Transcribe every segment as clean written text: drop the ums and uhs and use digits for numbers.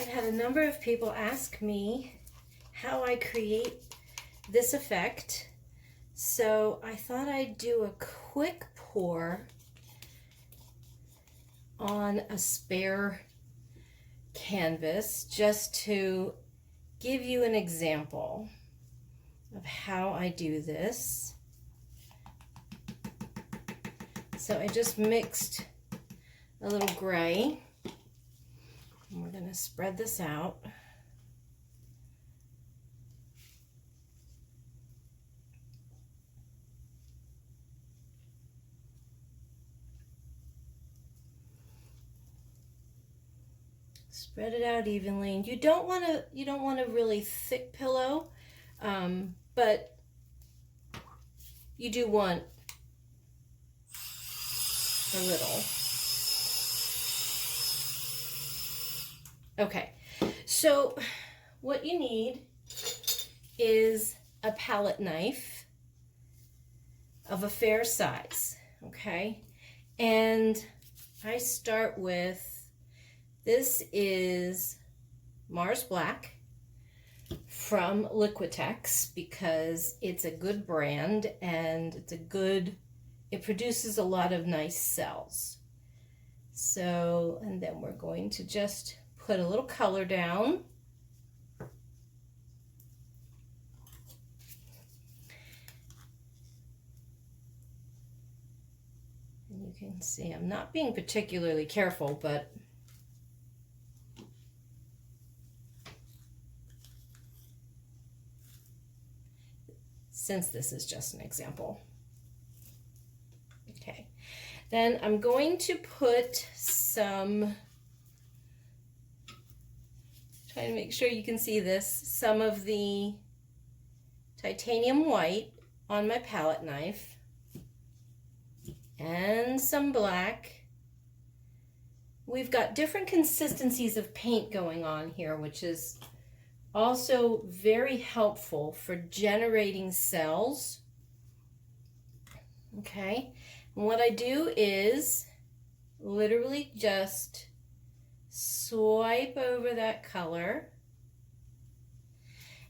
I've had a number of people ask me how I create this effect, so I thought I'd do a quick pour on a spare canvas just to give you an example of how I do this. So I just mixed a little gray, and we're going to spread this out. Spread it out evenly. And you don't want a really thick pillow, but you do want a little. Okay, so what you need is a palette knife of a fair size, okay? And I start with, this is Mars Black from Liquitex because it's a good brand and it produces a lot of nice cells. So, and then we're going to just put a little color down. And you can see I'm not being particularly careful, but since this is just an example. Okay, then I'm going to put some, trying to make sure you can see this, some of the titanium white on my palette knife and some black. We've got different consistencies of paint going on here, which is also very helpful for generating cells. Okay, and what I do is literally just swipe over that color.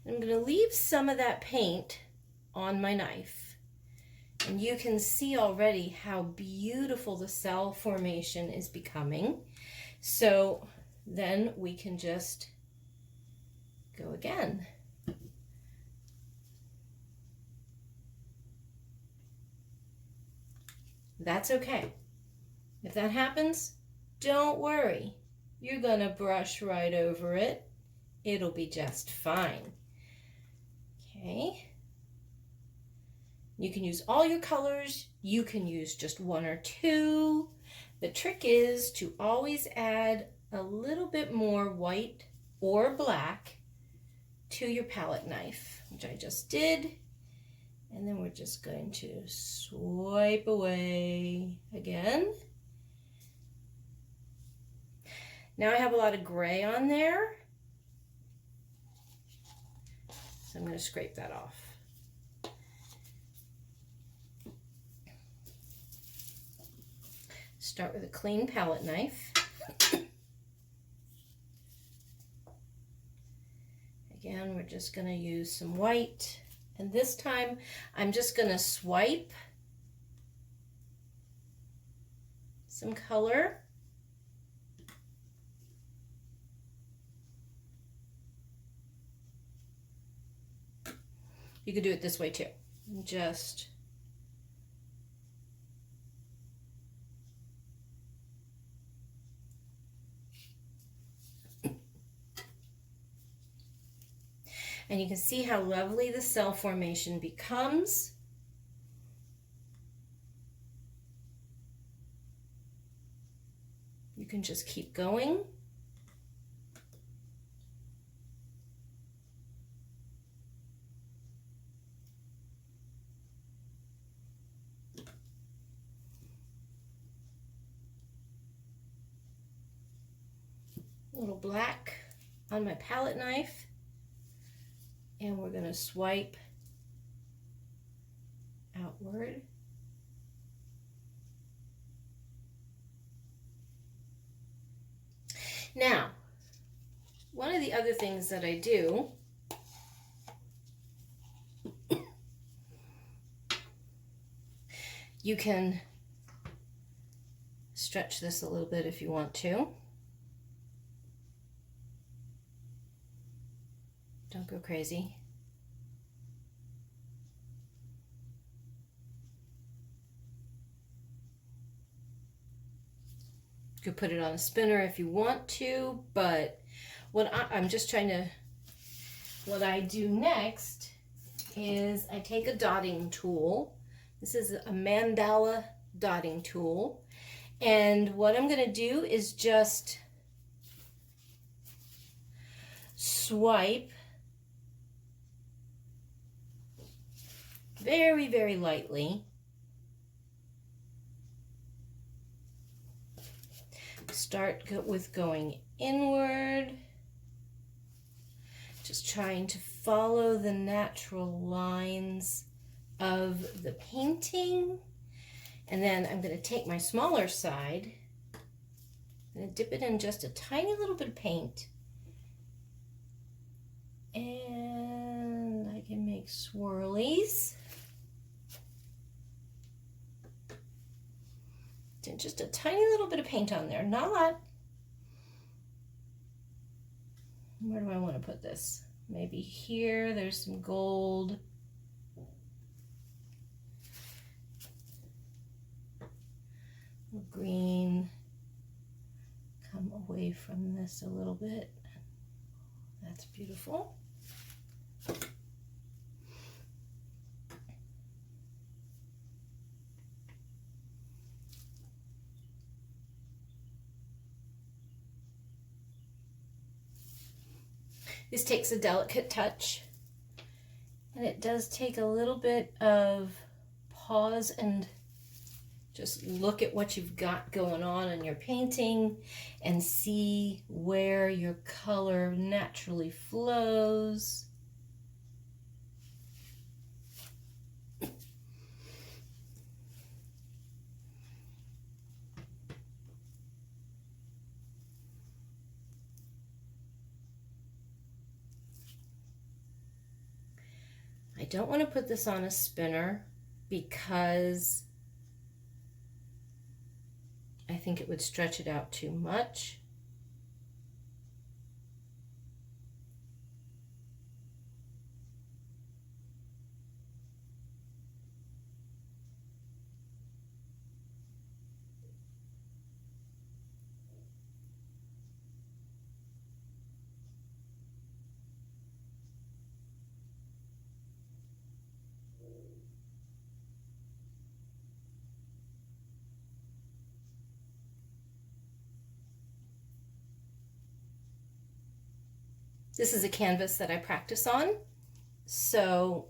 I'm going to leave some of that paint on my knife, and you can see already how beautiful the cell formation is becoming. So then we can just go again. That's okay. If that happens, don't worry. You're gonna brush right over it. It'll be just fine. Okay. You can use all your colors. You can use just one or two. The trick is to always add a little bit more white or black to your palette knife, which I just did. And then we're just going to swipe away again. Now I have a lot of gray on there, so I'm going to scrape that off. Start with a clean palette knife. Again, we're just going to use some white. And this time, I'm just going to swipe some color. You could do it this way too. Just and you can see how lovely the cell formation becomes. You can just keep going. A little black on my palette knife. And we're going to swipe outward. Now, one of the other things that I do you can stretch this a little bit if you want to. Don't go crazy. You could put it on a spinner if you want to, but what I'm just trying to, what I do next is I take a dotting tool. This is a mandala dotting tool. And what I'm going to do is just swipe very, very lightly. Start with going inward, just trying to follow the natural lines of the painting. And then I'm going to take my smaller side and dip it in just a tiny little bit of paint. And I can make swirlies. Just a tiny little bit of paint on there, not a lot. Where do I want to put this? Maybe here, there's some gold. Green. Come away from this a little bit. That's beautiful. This takes a delicate touch, and it does take a little bit of pause and just look at what you've got going on in your painting and see where your color naturally flows. I don't want to put this on a spinner because I think it would stretch it out too much. This is a canvas that I practice on, so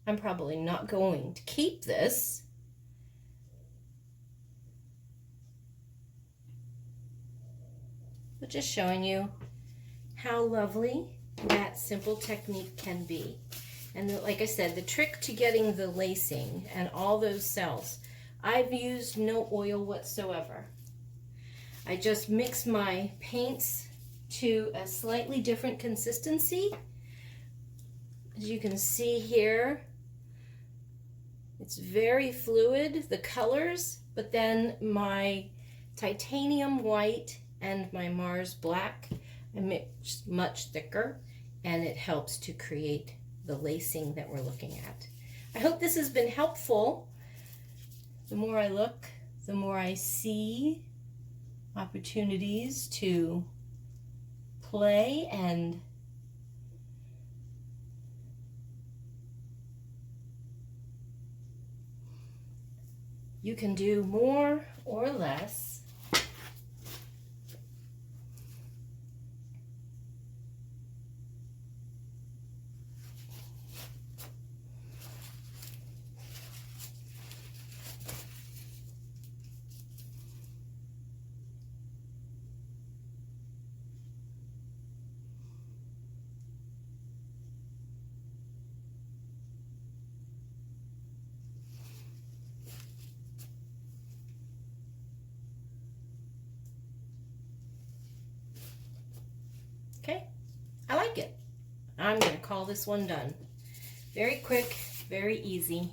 I'm probably not going to keep this. But just showing you how lovely that simple technique can be. And like I said, the trick to getting the lacing and all those cells, I've used no oil whatsoever. I just mix my paints to a slightly different consistency. As you can see here, it's very fluid, the colors, but then my titanium white and my Mars black I mix much thicker, and it helps to create the lacing that we're looking at. I hope this has been helpful. The more I look, the more I see opportunities to play and you can do more or less. Okay, I like it. I'm going to call this one done. Very quick, very easy.